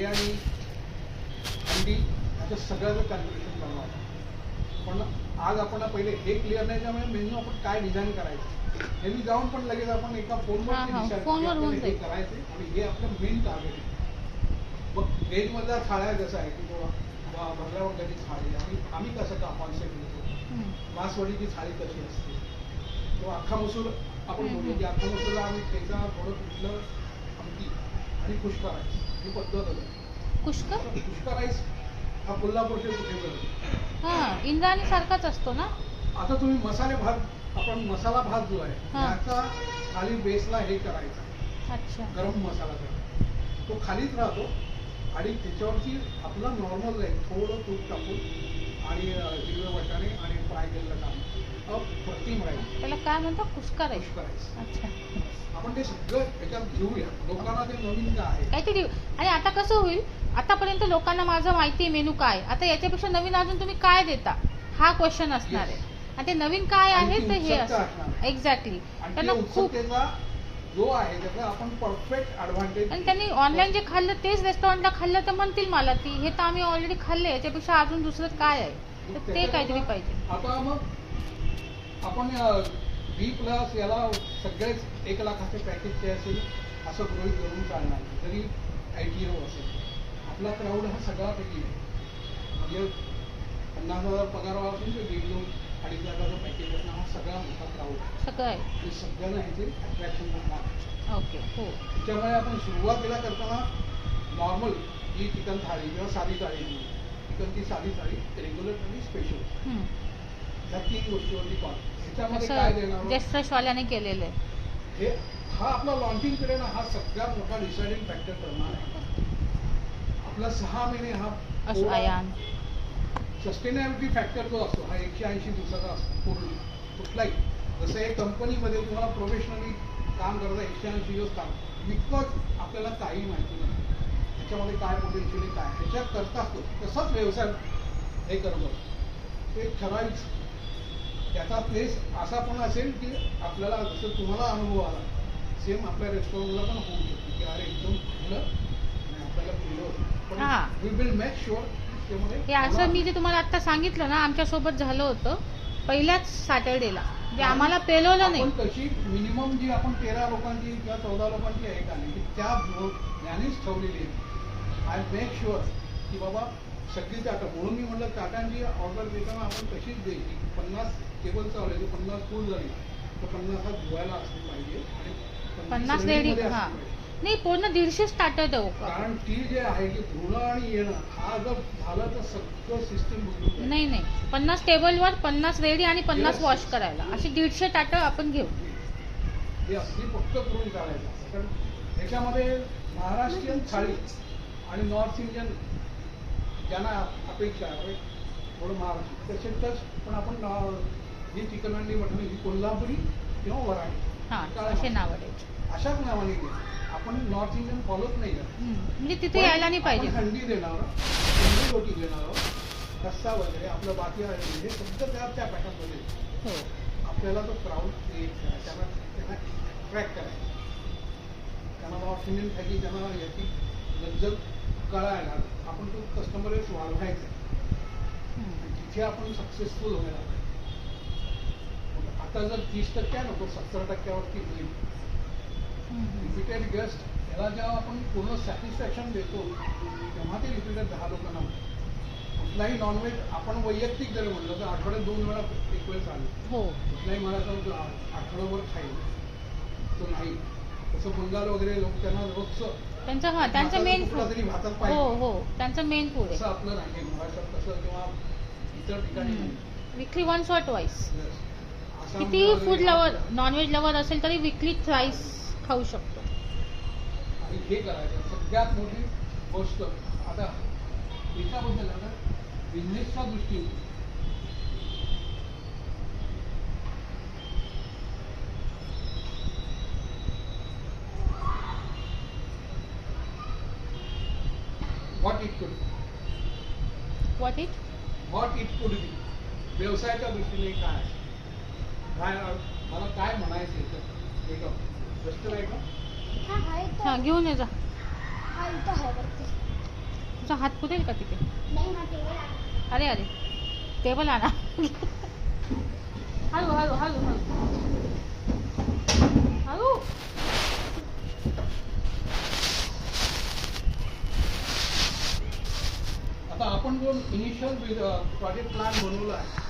बिर्याणी, अंडी याचं सगळ्याचं कॅल्क्युलेशन करणार आहे. पण आज आपण पहिले हे क्लिअर नाही, त्यामुळे मेन्यू आपण काय डिझाईन करायचं हे मी जाऊन पण लगेच आपण एका फोनवर हे करायचे आणि हे आपलं मेन टार्गेट आहे. मग व्हेजमधल्या थाळ्या कसं आहे की भरल्या वांग्याची थाळी आणि आम्ही कसं का कॉन्सेप्ट घेतो, मासवडीची थाळी कशी असते, किंवा अख्खा मसूर आपण बोलतो की अख्खा मसूरला आम्ही ठेचा थोडं पिठलं आमटी आणि कुष्का राईस ही पद्धत आहे. कुष्का राईस हा कोल्हापूरचे कुठे मिळतो, इंद्रायणी सारखाच असतो ना. आता तुम्ही मसाले भात आपण मसाला भात जो आहे त्याचा खाली बेसला हे करायचा, अच्छा, गरम मसाला करायचा, तो खालीच राहतो आणि त्याच्यावरती आपला नॉर्मल आहे थोडं तूप टाकून आणि हिरवे वाटाणे आणि फ्राय केलेलं काम अप्रतिम राईस. त्याला काय म्हणतात, कुष्का राईस. अच्छा, आपण ते सगळं त्याच्यात घेऊया, लोकांना ते नवीन काय आहे काहीतरी. आणि आता कसं होईल, आतापर्यंत लोकांना माझं माहिती आहे मेनू काय, आता याच्यापेक्षा नवीन अजून तुम्ही काय देता हा क्वेश्चन असणार आहे. आणि ते नवीन काय आहे तर हे असं एक्झॅक्टली त्यांना खूप जो आहे त्याचा आपण परफेक्ट ॲडव्हान्टेज. आणि त्यांनी ऑनलाईन जे खाल्लं तेच रेस्टॉरंटला खाल्लं तर म्हणतील मला की हे तर आम्ही ऑलरेडी खाल्ले, याच्यापेक्षा अजून दुसरं काय आहे, तर ते काहीतरी पाहिजे. आता मग आपण B+ याला सगळेच 1 लाखाचे पॅकेजचे असेल असं गृहीत धरून चालणार, जरी ITO असेल. आपला क्राऊड हा सगळा पैकी आहे, म्हणजे 50,000 पगारवाला असेल तर 1-2-2.5 लाखाचं पॅकेज असणं हा सगळा मोठा क्राऊड सगळं आहे आणि सगळ्यांना ह्याचे अट्रॅक्शन होणार. ओके, हो. त्याच्यामुळे आपण सुरुवातीला करताना नॉर्मल ही चिकन थाळी किंवा साधी थाळी, चिकनची साधी थाळी, रेग्युलर आणि स्पेशल, या 3 गोष्टीवरती कॉल. ह्याच्यामध्ये काय देणार जस्ट फ्रेशवाल्याने केलेलं आहे हे, हा आपला लॉन्चिंग पिरियड हा सगळ्यात मोठा डिसाइडिंग फॅक्टर करणार आहे. आपला 6 महिने हा सस्टेनेबिलिटी फॅक्टर जो असतो हा 180 दिवसाचा असतो पूर्ण कुठलाही. जसं एक कंपनीमध्ये तुम्हाला प्रोफेशनली काम करता 180 दिवस काम, बिकॉज आपल्याला काही माहिती नाही त्याच्यामध्ये काय पोटेन्शियल काय ह्याच्यात करता असतो. तसाच व्यवसाय हे करतो, ते ठराविक त्याचा प्लेस असा पण असेल की आपल्याला जसं तुम्हाला अनुभव आला सेम आपल्या रेस्टॉरंटला पण होऊ शकतो की अरे एकदम चांगलं आणि आपल्याला केलं. वी विल मेक शुअर हे असं मी जे तुम्हाला आता सांगितलं ना, आमच्या सोबत झालं होतं पहिल्याच सॅटर्डेला, जे आम्हाला पेलवलं नाही. तशी मिनिमम जी आपण 13 लोकांची किंवा 14 लोकांची आहे का नाही त्या यानेच ठेवलेली आहे. आय मेक शुअर की बाबा सगळी ताटं, म्हणून मी म्हटलं ताटांची ऑर्डर देताना आपण तशीच द्यायची. 50 टेबल चालले, 50 फुल झाली तर 50 धुवायला असली पाहिजे आणि 50 रेडी. नाही, पूर्ण 150 ताटं देऊ. कारण ती जे आहे की धुणं आणि येणं हा जर झालं तर सगळं सिस्टम बदलून नाही 50 टेबलवर 50 रेडी आणि 50 वॉश करायला, अशी 150 ताटं आपण घेऊ. हे असली फक्त करून करायचं. कारण ह्याच्यामध्ये महाराष्ट्रीयन थाळी आणि नॉर्थ इंडियन ज्यांना अपेक्षा आहे थोडं महाराष्ट्र तसेच, पण आपण ही चिकन अंडी मटण ही कोल्हापुरी किंवा वराडी असे नाव द्यायचे, अशाच नावाने घ्यायचं. आपण नॉर्थ इंडियन फॉलोच नाही करत, म्हणजे तिथे यायला नाही पाहिजे. हंडी देणार, तंदूरी रोटी देणार, रस्सा वगैरे आपलं बाकी आहे हे सगळं त्या पॅटर्नमध्ये आपल्याला तो क्राऊड क्रिएट करायचा, त्यांना अट्रॅक्ट करायचा. त्यांना नॉर्थ इंडियन खायची त्यांना याची लज्जत कळायला आपण तो कस्टमर वाढवायचा तिथे आपण सक्सेसफुल व्हायला पाहिजे. आता जर 30% आहे ना तो 70%वरती होईल. रिपीटेड गेस्ट याला जेव्हा आपण पूर्ण सॅटिस्फॅक्शन देतो तेव्हा ते रिपीटेड 10 लोकांना. कुठलाही नॉनव्हेज आपण वैयक्तिक जर म्हणलं तर आठवड्यात 2 वेळा एक वेळ चालेल. कुठलाही मला आठवड्याभर खाईल तो नाही. तसं बंगाल वगैरे लोक त्यांना रोजचं त्यांचं मेन फूड, भातात पाहिजे, त्यांचं मेन फूड आहे. असं आपलं नाही महाराष्ट्रात तसं किंवा इतर ठिकाणी विकली वन्स ऑर ट्वाइस. किती फूड लवर नॉनव्हेज लवर असेल तरी विकली ट्वाइस खाऊ शकतो. आणि हे करायचं सगळ्यात मोठी गोष्ट. आता याच्याबद्दल आता बिझनेसच्या दृष्टीने what it could be व्यवसायाच्या दृष्टीने काय मला काय म्हणायचं एकदम गोष्ट आहे का? घेऊन ये जा. तुमचा हात पुरेल का तिथे? अरे अरे टेबल आणा. हळू हळू हळू हळू हळू. आता आपण जो इनिशियल प्रोजेक्ट प्लॅन बनवला आहे